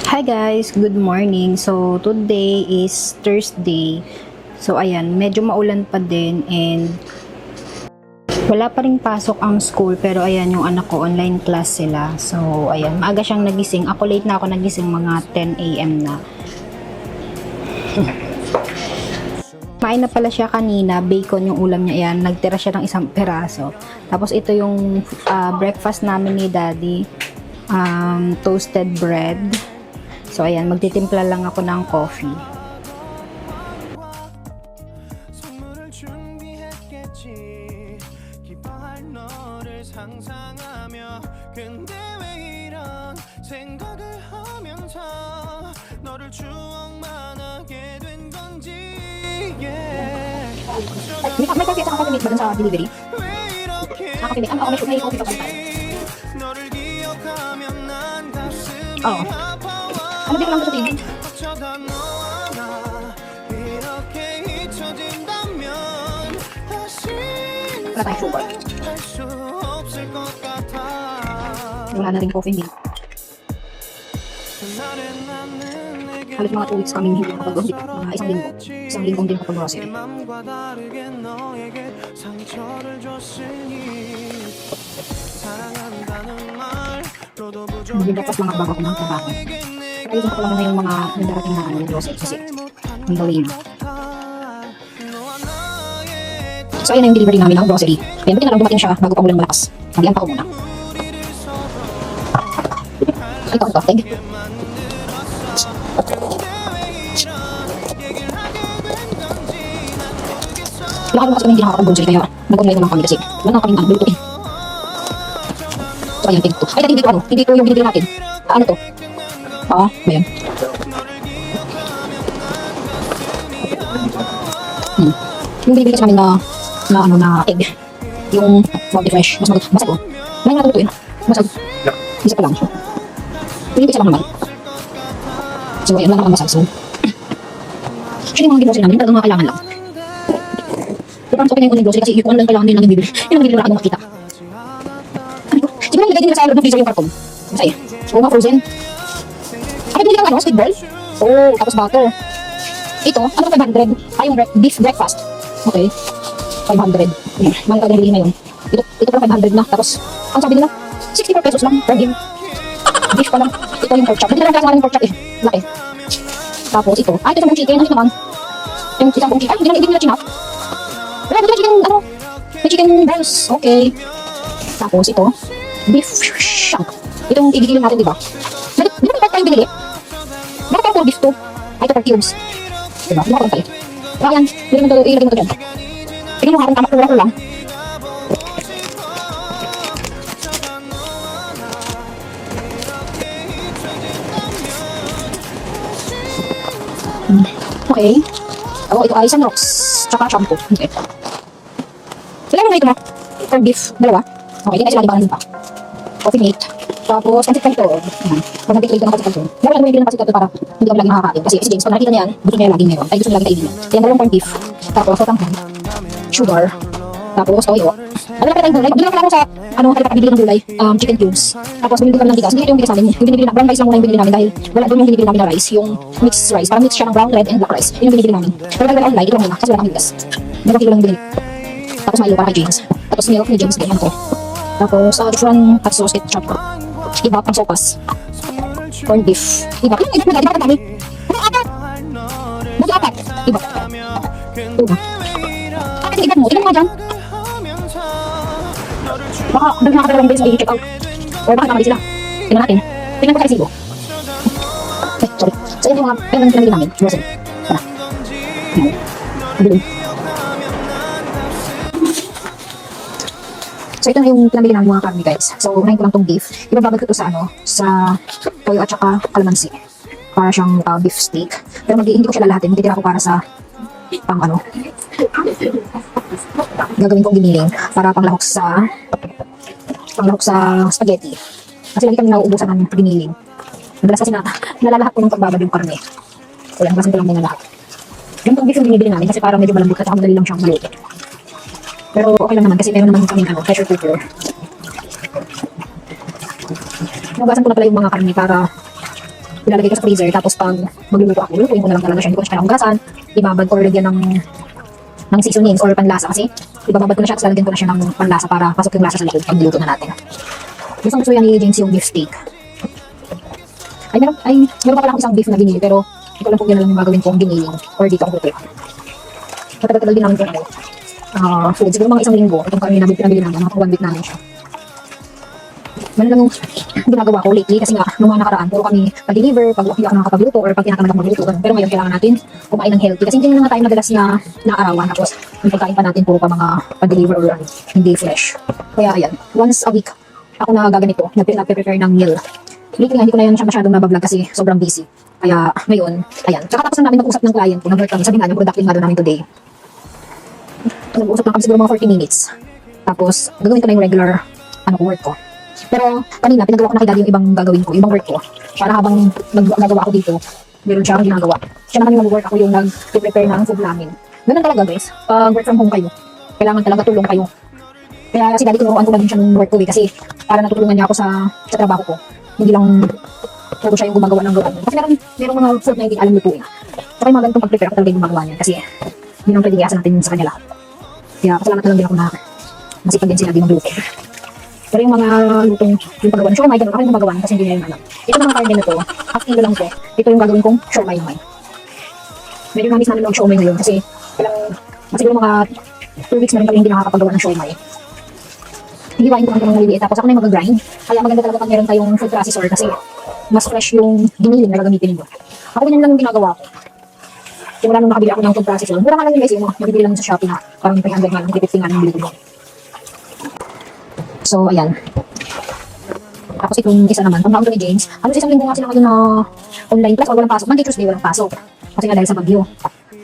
Hi guys, good morning. So today is Thursday. So ayan, medyo maulan pa din and wala pa ring pasok ang school pero ayan yung anak ko online class sila. So ayan, maaga siyang nagising. Ako late na ako nagising mga 10 AM na. Kumain na pala siya kanina, bacon yung ulam niya yan. Nagtira siya ng isang peraso. Tapos ito yung breakfast namin ni Daddy. Toasted bread. So ayan, magtitimpla lang ako ng coffee. May coffee at saka coffee mate ba dun sa delivery? Coffee mate? May coffee pa tayo. Oo. Ano din lang sa TV? Wala tayong sugar. Wala na rin coffee mate. Halos mga 2 weeks kami hindi nakapag-grocery. Mga isang linggong din nakapag-grocery. Mag-breakfast lang ako bago ako ng trabaho. Kaya ko lang na yung mga nandarating na yung grocery kasi ang dali na. So ayun na yung delivery namin ng grocery. Kaya buti na lang dumating siya bago pa ulang malakas. Nagyanta ko muna. Ito, thank you. Lahat mo kasi kami hindi nakakapag-grocery kaya nag-online naman kami kasi wala na kami lutuin. So ayan, ito. Ay, hindi ko hindi ko yung binibili natin. Ano to? Ayan. Yung binibili kasi namin na egg. Yung Multi Fresh. Mas masag ko. May nga lutuin. Masag. Isa pa lang. Pinipit sa lang naman. So ayan, wala na masag. So actually, mga ginose namin, talagang mga kailangan lang. Parang sa pinay ko ng grocery kasi yung lang kailangan din lang yung bibili. Yung bibili wala ka makita. Ano ko? Siguro nilagay din nila sa loob ng freezer yung karton. Masaya. Oo nga, frozen. Ay, binili ka ng squid ball? Oo, tapos butter. Ito, ano ko 500? Yung beef breakfast. Okay. 500. Mahal ka nabili na yun. Ito pa 500 na. Tapos, ang sabi nila, 64 pesos lang per game. Beef pa lang. Ito yung pork chop. Hindi lang kasi yung pork chop eh. Laki. Tapos ito. Ito sa buong chicken. Ano naman? Yung isang buong chicken. Ay, hindi nila chinap. Wala, buti na chicken, may chicken breast. Okay. Tapos ito, beef shank. Itong igigilin natin, diba? Di ba tayong binili? Bakit tayong full beef to? Ay, ito per cubes. Diba? Di ba ako tayo? Kaya yan, ilagay mo to dyan. Tignan mo nga kung tama, pura ko lang. Okay. Ito ay Sunrox. Tsaka shampoo. Okay. Ilan mo na ito mo? For beef. Dalawa. Okay, di na sila libangan pa. Coffee mate. Tapos, pancit canton. Pag nagtituloy ka ng pancit canton. Meron lang yung pancit canton para hindi kami lagi nakakain. Kasi si James, pag nakita niya yan, gusto niya laging meron. Ay, gusto niya laging kainin. Kaya dalawang corned beef. Tapos, sotanghon. Sugar. Tapos, toyo. Ano lang tayong gulay? Doon lang pala ako sa, halika bibili ng gulay. Chicken cubes. Tapos, binili ko lang ng bigas. Hindi ito yung bigas namin. Yung binibili na, brown rice lang muna yung binibili namin dahil wala doon yung binibili namin na rice. Yung mixed rice. Parang mix siya ng brown, red, and black rice. Yun yung binibili namin. Pero dahil online, ito lang muna. Kasi wala kang bigas. Meron kilo lang yung binili. Tapos, mailo para kay James. Tapos, milk ni James. Ganyan ko. Tapos, different hot sauce, ketchup. Iba pang sopas. Corned beef. Iba. Yung iba na, iba kami. Buti apat. Iba. Iba. Apat yung iba mo. Tignan mo nga dyan. Baka doon nakakadalawang beses may check out. Or baka nakamali sila. Tingnan natin. Tingnan ko sa resibo. Eh, sorry. So, yun yung mga pinamili namin. Grocery. Tara. Ayan. Mabilin. So, ito na yung pinamili namin mga karne guys. So, unahin ko lang tong beef. Ibababad ko to sa sa toyo at saka kalamansi. Para siyang beef steak. Pero hindi ko siya lalahatin. Matitira ko para sa gagawin kong giniling para panglahok sa spaghetti. Kasi lagi kami nauubusan ng giniling. Madalas kasi nalalahat ko ng pagbabad yung karne. So yan, basin ko lang muna lahat. Yung beef yung binibili namin kasi parang medyo malambot at saka madali lang siyang maluto. Pero okay lang naman kasi meron naman kaming pressure cooker. Nugasan ko na pala yung mga karne para ilalagay ko sa freezer. Tapos pag magluluto ako, lutuin ko na lang talaga siya. Hindi ko na siya kailangang hugasan. Ibabad or lagyan ng seasonings or panlasa kasi ibababad ko na siya at lalagyan ko na siya ng panlasa para pasok yung lasa sa loob pag niluto na natin. Gusto yan ni James yung beef steak. Meron pa pala akong isang beef na binili pero hindi ko alam kung yan lang yung gagawin kong giniling or dito ako lutuin. Matagal-tagal din namin ito food. Siguro mga isang linggo. Itong kami nabili namin. Mga 1 week namin siya. Ganun lang yung ginagawa ko lately kasi nga nung mga nakaraan puro kami pag-deliver, pag hindi ako nakakapagluto or pag tinatamad ako magluto. Pero ngayon kailangan natin kumain ng healthy kasi hindi na nga tayo madalas na naarawan tapos yung pagkain pa natin puro pa mga pag-deliver or hindi fresh. Kaya ayan, once a week ako na gaganito, nagpe-prepare ng meal. Lately nga hindi ko na yan siya masyadong nabablog kasi sobrang busy. Kaya ngayon, ayan. Tsaka tapos na namin mag-usap ng client ko, nag-work kami, sabi nga yung productive nga doon namin today. Nag-usap lang kami siguro mga 40 minutes. Tapos gagawin ko na yung regular work ko. Pero kanina, pinagawa ko na kay Daddy yung ibang gagawin ko, ibang work ko. Para habang nagagawa ako dito, meron siya akong ginagawa. Siya naman yung mag-work, ako yung nag-prepare ng food namin. Ganun talaga guys, pag work from home kayo, kailangan talaga tulong kayo. Kaya si Daddy tinuruan ko na din siya ng work ko kasi para natutulungan niya ako sa trabaho ko. Hindi lang puro siya yung gumagawa ng gawa. Kasi meron mga food na hindi alam lutuin. Saka yung mga ganitong pag-prepare ako talaga yung gumagawa niya kasi hindi naman pwede iasa natin sa kanya lahat. Kaya pasalamat na lang din ako na masipag din si Daddy magluto. Pero yung mga lutong, yung paggawa ng siomay, ganun ako yung gumagawa kasi hindi na yung alam. Ito mga karne na to, half kilo lang to. Ito yung gagawin kong siomay. Medyo namis namin ng siomay ngayon kasi siguro mga 2 weeks na rin kami hindi nakakapagawa ng siomay. Hiwain ko lang ito ng maliliit tapos ako na yung mag-grind. Kaya maganda talaga pag meron tayong food processor kasi mas fresh yung giniling na gagamitin mo. Ako ganyan lang yung ginagawa ko. Kaya wala nung nakabili ako ng food processor. Mura nga lang yung guys yung nabibili lang sa Shopee na parang 300 nga lang, 350 nga lang bili ko. So, ayan. Tapos itong isa naman, pang ni James. Isang linggo nga sila ngayon na online class, walang pasok. Monday, Tuesday, walang pasok. Kasi nga dahil sa bagyo.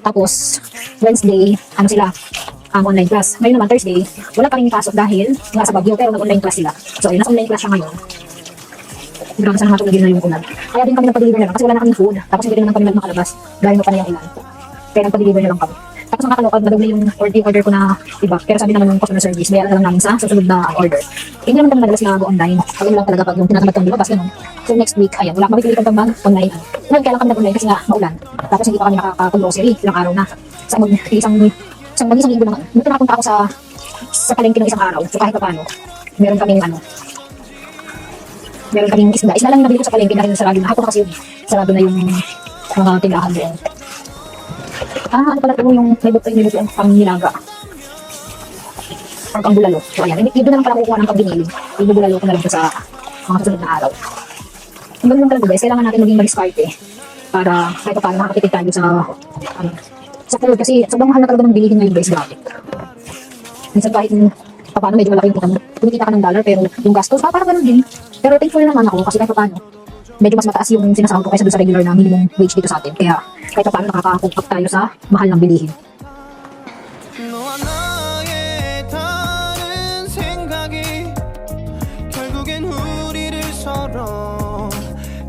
Tapos, Wednesday, sila, online class. Ngayon naman, Thursday, wala pa rin pasok dahil nga sa bagyo, pero nag-online class sila. So, ayun, nasa online class siya ngayon. Grabe sana matulog na yung ulan. Kaya din kami nagpa-deliver na lang kasi wala na kaming food. Tapos hindi rin naman kami makalabas dahil pa na yung ilan. Kaya nagpa-deliver na lang kami. Tapos nakakaloka, madugli yung order ko na iba. Pero sabi naman ng customer service, may alam namin sa susunod na order. Hindi naman kami madalas na go-online. Kami lang talaga pag yung tinatamad kami lumabas, ganun. So next week, ayan, wala kami pilitan pang mag-online. Ngayon, kaya lang kami nag-online kasi nga maulan. Tapos hindi pa kami nakaka-grocery, ilang araw na. Sa isang linggo na. Nung pinapunta ako sa palengke ng isang araw, so kahit pa paano, meron kaming isda. Isda lang yung nabili ko sa palengke dahil sarado na. Hapon na kasi yun. Sarado na yung mga tindahan doon. Ano pala ito yung may buto yung pang nilaga. Or pang bulalo. So ayan, dito na lang pala kukuha ng pang binili. Ibubulalo ko na lang sa mga susunod na araw. Ang ganoon lang talaga guys, kailangan natin maging mag-diskarte para kahit paano makakatipid tayo sa food. Kasi sobrang mahal na talaga ng bilihin ngayon guys, grabe. Minsan kahit paano medyo malaki yung kita mo, kumikita ka ng dollar pero yung gastos, parang ganun din. Pero thankful naman ako kasi kahit paano, medyo mas mataas yung sinasahod ko kaysa doon sa regular na minimum wage dito sa atin. Kaya kahit paano nakaka-cope tayo sa mahal ng bilihin.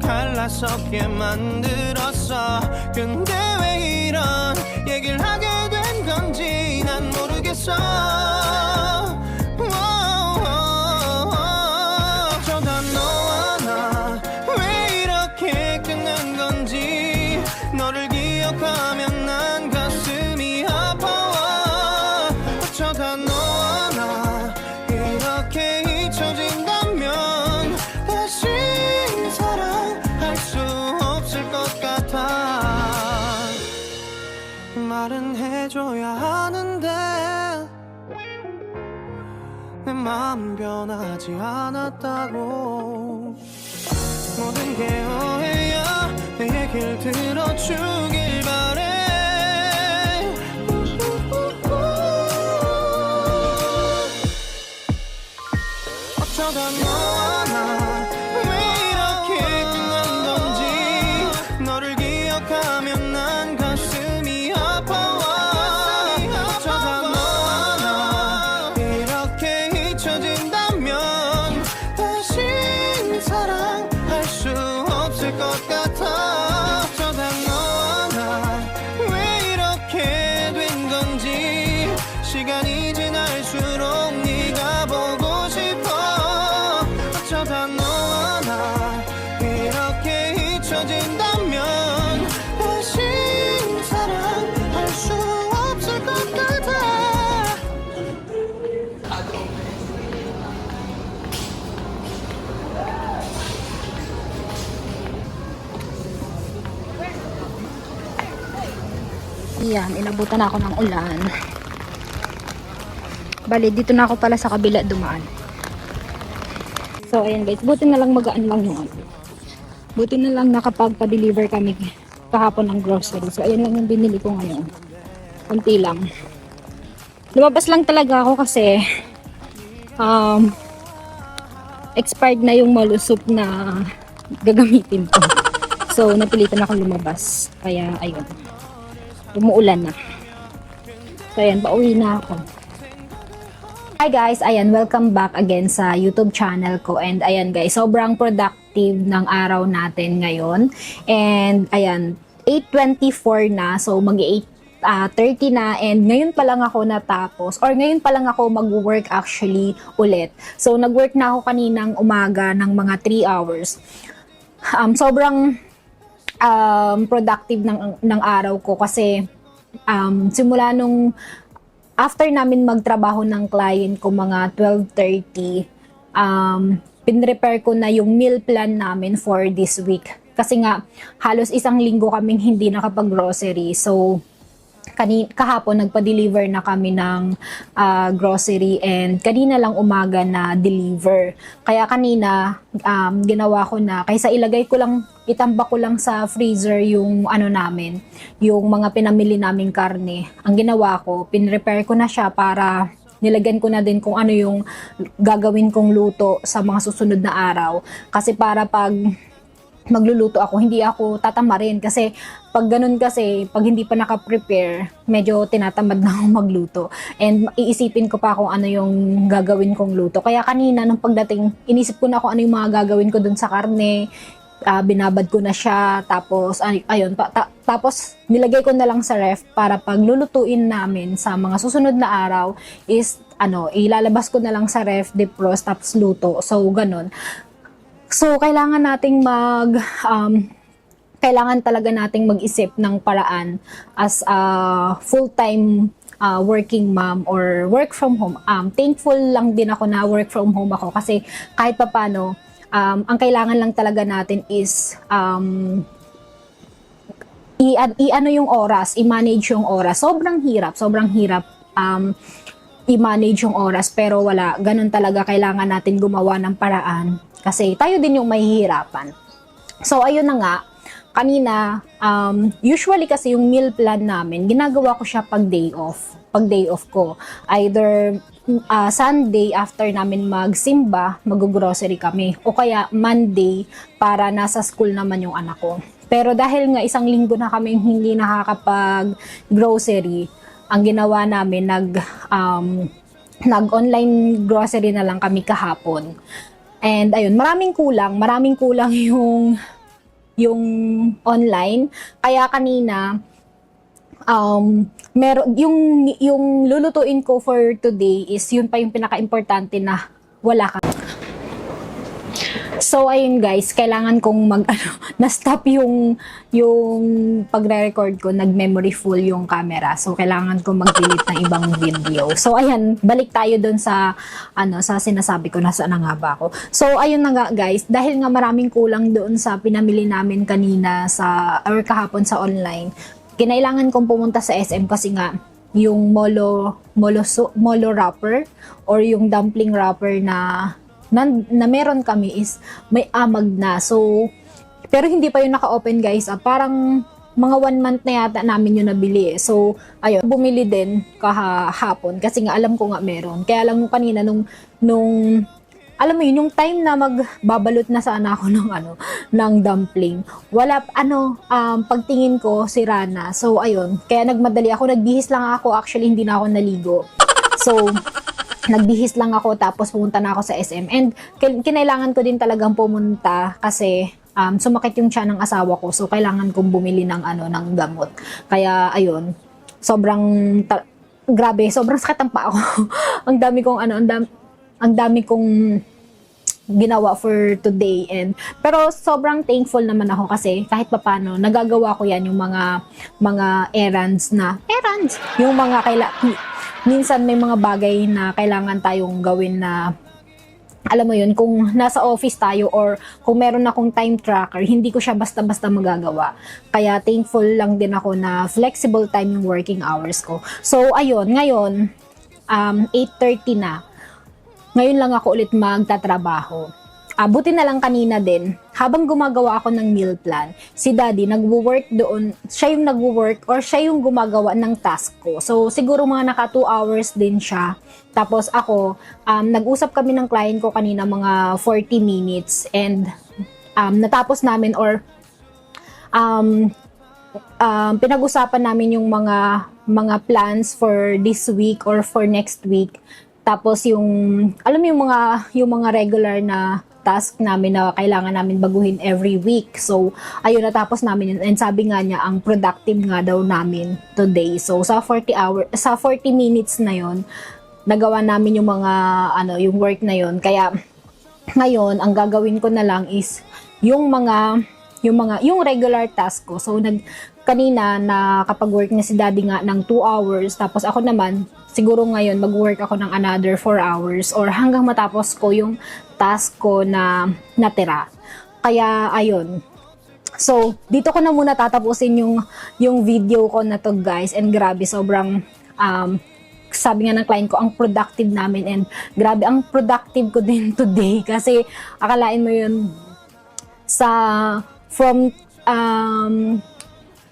갈라서게 만들었어. 근데 왜 이런 얘기를 하게 된 건지 난 모르겠어. 어쩌다 너와 나 왜 이렇게 끝난 건지 너를 기억하면 난 가슴이 아파와. 어쩌다 너와 나 이렇게 잊혀진다면 다시 사랑할 수 없을 것 같아. 말은 해줘야 하는데 내 마음 변하지 않았다고. 모든 게 오해야. 내 얘길 들어주길 바래. 어쩌다 너와 나 왜 이렇게 끝난 건지 너를 기억하면 난 가슴이 아파와. 어쩌다 너와 나 이렇게 잊혀진다면 다시 사랑할 수 없을 것 같아. 어쩌다 너와 나 왜 이렇게 된 건지 시간이 지날수록 네가 보고 싶어. 어쩌다 너와 나 이렇게 잊혀 이뤄진다면 다시 사랑할 수 없을 것 같아. Yan, inabutan ako ng ulan. Bali, dito na ako pala sa kabila dumaan. So, ayan guys, buti na lang magaan lang yun. Buti na lang nakapagpa-deliver kami kahapon ng grocery. So, ayan lang yung binili ko ngayon. Kunti lang. Lumabas lang talaga ako kasi expired na yung malusop na gagamitin ko. So, napilitan ako lumabas. Kaya, ayun. Umuulan na. So, ayan, pauwi na ako. Hi guys, ayan, welcome back again sa YouTube channel ko. And ayan guys, sobrang productive ng araw natin ngayon. And ayan, 8:24 na. So, mag-8:30 na. And ngayon pa lang ako natapos. Or ngayon pa lang ako mag-work actually ulit. So, nag-work na ako kaninang umaga ng mga 3 hours. Sobrang productive ng araw ko kasi simula nung after namin magtrabaho ng client ko mga 12:30, pinrepare ko na yung meal plan namin for this week kasi nga halos isang linggo kaming hindi nakapag-grocery. So kahapon nagpa-deliver na kami ng grocery and kanina lang umaga na deliver. Kaya kanina ginawa ko na kaysa ilagay ko lang, itambak ko lang sa freezer yung ano namin, yung mga pinamili naming karne. Ang ginawa ko, pinrepare ko na siya para nilagyan ko na din kung ano yung gagawin kong luto sa mga susunod na araw. Kasi para pag magluluto ako, hindi ako tatamarin kasi pag ganun kasi, pag hindi pa naka-prepare, medyo tinatamad na ako magluto. And iisipin ko pa kung ano yung gagawin kong luto. Kaya kanina nung pagdating, inisip ko na kung ano yung mga gagawin ko dun sa karne, binabad ko na siya, tapos ayun, tapos nilagay ko na lang sa ref para pag lulutuin namin sa mga susunod na araw is ilalabas ko na lang sa ref, defrost, tapos luto. So ganun. So, kailangan nating kailangan talaga nating mag-isip ng paraan as a full-time working mom or work from home. Thankful lang din ako na work from home ako kasi kahit papano, ang kailangan lang talaga natin is i-ano yung oras, i-manage yung oras. Sobrang hirap i-manage yung oras, pero wala, ganun talaga, kailangan natin gumawa ng paraan kasi tayo din yung mahihirapan. So ayun na nga, kanina usually kasi yung meal plan namin, ginagawa ko siya pag day off ko, either Sunday after namin magsimba, mag-grocery kami, o kaya Monday para nasa school naman yung anak ko. Pero dahil nga isang linggo na kami hindi nakakapag-grocery, ang ginawa namin, nag-online grocery na lang kami kahapon. And ayun, maraming kulang yung online. Kaya kanina, yung lulutuin ko for today is yun pa yung pinaka-importante na wala ka. So ayun guys, kailangan kong na-stop yung pagre-record ko, nag-memory full yung camera. So kailangan kong mag-delete ng ibang video. So ayan, balik tayo dun sa sa sinasabi ko, nasaan na nga ba ako. So ayun na nga guys, dahil nga maraming kulang doon sa pinamili namin kanina or kahapon sa online. Kinailangan kong pumunta sa SM kasi nga yung molo wrapper or yung dumpling wrapper na meron kami is may amag na. So, pero hindi pa yun naka-open guys. Parang mga 1 month na yata namin yun nabili. So, ayun, bumili din kahapon kasi nga alam ko nga meron. Kaya alam mo kanina nung alam mo yun, yung time na magbabalot na sana ako ng dumpling. Wala, pagtingin ko, sira na. So, ayun, kaya nagmadali ako. Nagbihis lang ako. Actually, hindi na ako naligo. So, nagbihis lang ako tapos pumunta na ako sa SM. And kinailangan ko din talagang pumunta kasi sumakit yung tiyan ng asawa ko. So, kailangan kong bumili ng gamot. Kaya, ayun, grabe, sobrang sakit ang paa ko. ang dami kong ginawa for today. And pero sobrang thankful naman ako kasi kahit papaano nagagawa ko yan yung mga errands, yung mga minsan may mga bagay na kailangan tayong gawin na alam mo yun, kung nasa office tayo or kung meron akong time tracker, hindi ko siya basta-basta magagawa. Kaya thankful lang din ako na flexible time yung working hours ko. So, ayun, ngayon, 8:30 na. Ngayon lang ako ulit magtatrabaho. Buti na lang kanina din, habang gumagawa ako ng meal plan, si Daddy nagwo-work doon, siya yung nagwo-work or siya yung gumagawa ng task ko. So, siguro mga naka 2 hours din siya. Tapos ako, nag-usap kami ng client ko kanina mga 40 minutes and natapos namin or pinag-usapan namin yung mga plans for this week or for next week. Tapos yung alam mo yung mga regular na task namin na kailangan namin baguhin every week. So, ayun, natapos namin yun. And sabi nga niya, ang productive nga daw namin today. So, sa 40 minutes na yon nagawa namin yung mga, yung work na yon. Kaya, ngayon, ang gagawin ko na lang is yung regular task ko. So, kanina nakapag-work na si Daddy nga ng 2 hours. Tapos ako naman, siguro ngayon mag-work ako ng another 4 hours or hanggang matapos ko yung task ko na natira. Kaya, ayun. So, dito ko na muna tatapusin yung video ko na to, guys. And grabe, sobrang, sabi nga ng client ko, ang productive namin. And grabe, ang productive ko din today. Kasi, akalain mo yun, from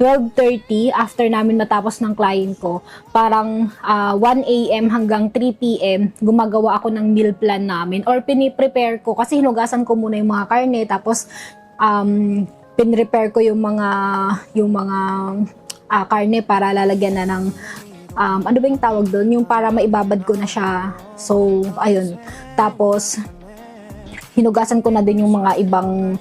12:30 after namin matapos ng client ko, parang 1 a.m. hanggang 3 p.m. gumagawa ako ng meal plan namin or piniprepare ko kasi hinugasan ko muna yung mga karne tapos pinrepare ko yung mga karne para lalagyan na ng ano ba yung tawag doon, yung para maibabad ko na siya. So ayun, tapos hinugasan ko na din yung mga ibang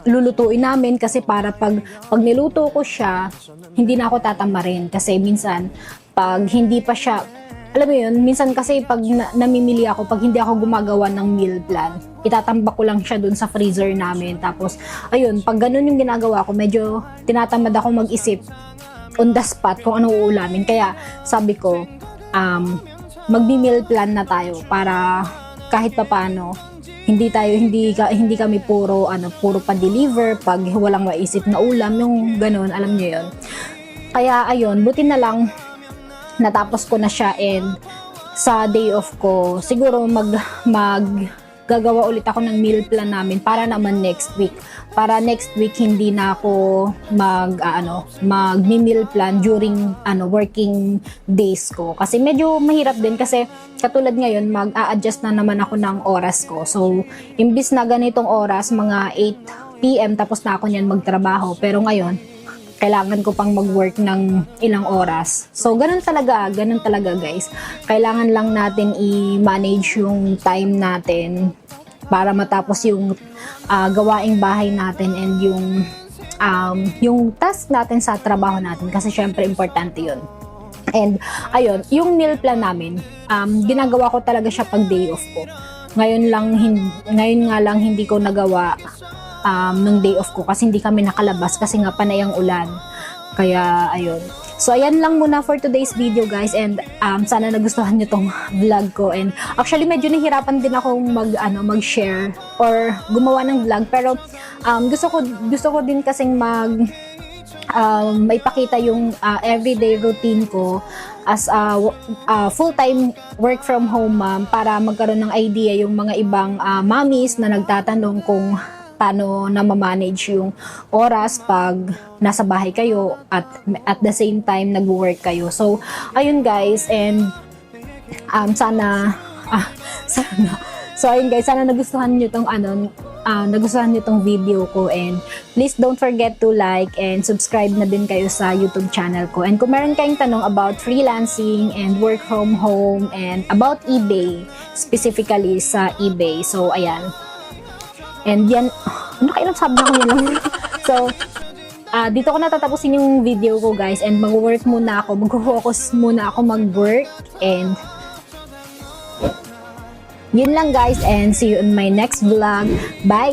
lulutuin namin kasi para pag niluto ko siya, hindi na ako tatamarin kasi minsan pag hindi pa siya, alam mo yun, minsan kasi pag namimili ako, pag hindi ako gumagawa ng meal plan, itatambak ko lang siya dun sa freezer namin. Tapos ayun, pag ganun yung ginagawa ko, medyo tinatamad ako mag-isip on the spot kung ano uulamin. Kaya sabi ko, magbi-meal plan na tayo para kahit papaano hindi kami puro pa-deliver pag walang maisip na ulam, yung ganun, alam niyo yun. Kaya ayun, buti na lang natapos ko na siya and sa day off ko, siguro gagawa ulit ako ng meal plan namin para naman next week. Para next week hindi na ako mag-meal plan during working days ko. Kasi medyo mahirap din kasi katulad ngayon mag-a-adjust na naman ako ng oras ko. So, imbis na ganitong oras, mga 8 p.m. tapos na ako niyan magtrabaho. Pero ngayon, kailangan ko pang mag-work ng ilang oras. So, ganun talaga guys. Kailangan lang natin i-manage yung time natin para matapos yung gawaing bahay natin and yung task natin sa trabaho natin kasi syempre importante yun. And ayun, yung meal plan namin, ginagawa ko talaga siya pag day off ko. Ngayon nga lang hindi ko nagawa nung day off ko kasi hindi kami nakalabas kasi nga panay ang ulan. Kaya ayun. So ayan lang muna for today's video, guys, and sana nagustuhan niyo tong vlog ko. And actually medyo nahirapan din akong mag-share or gumawa ng vlog, pero gusto ko din kasing maipakita yung everyday routine ko as full-time work from home mom para magkaroon ng idea yung mga ibang mommies na nagtatanong kung paano na ma-manage yung oras pag nasa bahay kayo at the same time nag-work kayo. So, ayun guys, and sana ayun guys, sana nagustuhan niyo tong video ko, and please don't forget to like and subscribe na din kayo sa YouTube channel ko. And kung meron kayong tanong about freelancing and work from home and about eBay, specifically sa eBay. So, ayan. And yan, sabi na ko yun lang. So, dito ko natatapusin yung video ko, guys, and mag-work muna ako, mag-focus muna ako mag-work, and Yun lang guys, and see you in my next vlog. Bye!